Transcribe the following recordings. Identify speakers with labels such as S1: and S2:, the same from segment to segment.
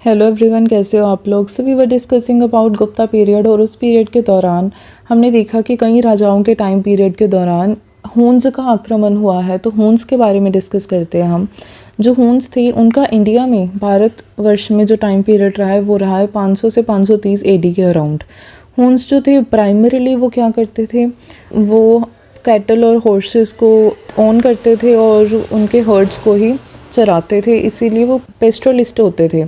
S1: Hello everyone, कैसे हो आप लोग। We were discussing about Gupta period और उस पीरियड के दौरान हमने देखा कि कई राजाओं के टाइम पीरियड के दौरान हून्स का आक्रमण हुआ है। तो हून्स के बारे में डिस्कस करते हैं हम। जो हून्स थे उनका इंडिया में भारतवर्ष में जो टाइम पीरियड रहा है वो रहा है 500 से 530 एडी के अराउंड। हून्स जो थे प्राइमरीली वो क्या करते थे, वो कैटल और हॉर्सेस को ओन करते थे और उनके हर्ड्स को ही चराते थे, इसीलिए वो पेस्ट्रलिस्ट होते थे।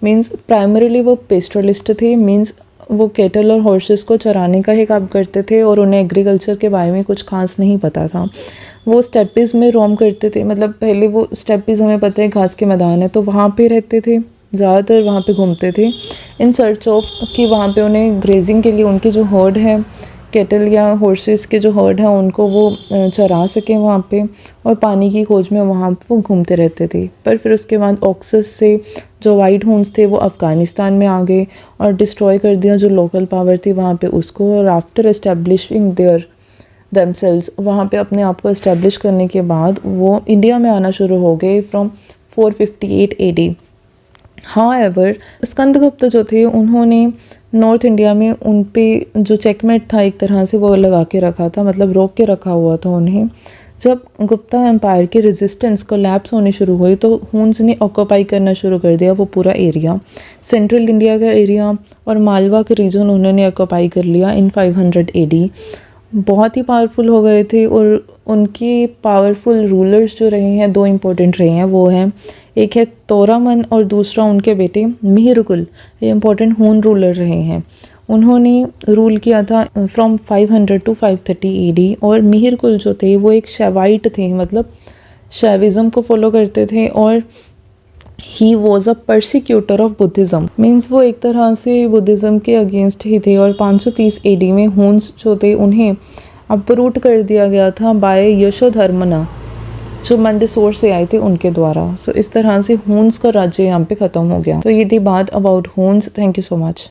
S1: मीन्स प्राइमरीली वो पेस्ट्रलिस्ट थे, मीन्स वो कैटल और हॉर्सेस को चराने का ही काम करते थे और उन्हें एग्रीकल्चर के बारे में कुछ खास नहीं पता था। वो स्टेपीज़ में रोम करते थे, मतलब पहले वो स्टेपीज़ हमें पता है घास के मैदान है तो वहाँ पे रहते थे, ज़्यादातर वहाँ पे घूमते थे इन सर्च ऑफ कि वहाँ पे उन्हें ग्रेजिंग के लिए उनकी जो हर्ड है, कैटल या हॉर्सेस के जो हर्ड हैं उनको वो चरा सकें वहाँ पे, और पानी की खोज में वहाँ वो घूमते रहते थे। पर फिर उसके बाद ऑक्सस से जो वाइट हून्स थे वो अफ़गानिस्तान में आ गए और डिस्ट्रॉय कर दिया जो लोकल पावर थी वहाँ पे उसको। और आफ्टर एस्टेब्लिशिंग देयर देमसेल्स, वहाँ पे अपने आप को इस्टेब्लिश करने के बाद वो इंडिया में आना शुरू हो गए फ्रॉम 458 एडी। हाउएवर स्कंदगुप्त जो थे उन्होंने नॉर्थ इंडिया में उन पे जो चेकमेट था एक तरह से वो लगा के रखा था, मतलब रोक के रखा हुआ था उन्हें। जब गुप्ता एम्पायर की रेजिस्टेंस कोलैप्स होनी शुरू हुई तो हून्स ने ऑक्यूपाई करना शुरू कर दिया वो पूरा एरिया, सेंट्रल इंडिया का एरिया और मालवा के रीजन उन्होंने ऑक्यूपाई कर लिया इन 500 एडी। बहुत ही पावरफुल हो गए थे और उनके पावरफुल रूलर्स जो रहे हैं, दो इम्पोर्टेंट रहे हैं, वो हैं एक है तोरामन और दूसरा उनके बेटे मिहिरकुल। ये इम्पोर्टेंट हून रूलर रहे हैं। उन्होंने रूल किया था फ्रॉम 500 टू 530 एडी। और मिहिरकुल जो थे वो एक शैवाइट थे, मतलब शैविज़म को फॉलो करते थे और he was a persecutor of Buddhism, means वो एक तरह से बुद्धिज़्म के अगेंस्ट ही थे। और 530 एडी में हून्स जो थे उन्हें अपरूट कर दिया गया था बाय यशोधर्मना, जो मंदसौर से आए थे उनके द्वारा। सो इस तरह से हून्स का राज्य यहाँ पे ख़त्म हो गया। तो ये थी बात about Huns. Thank you so much.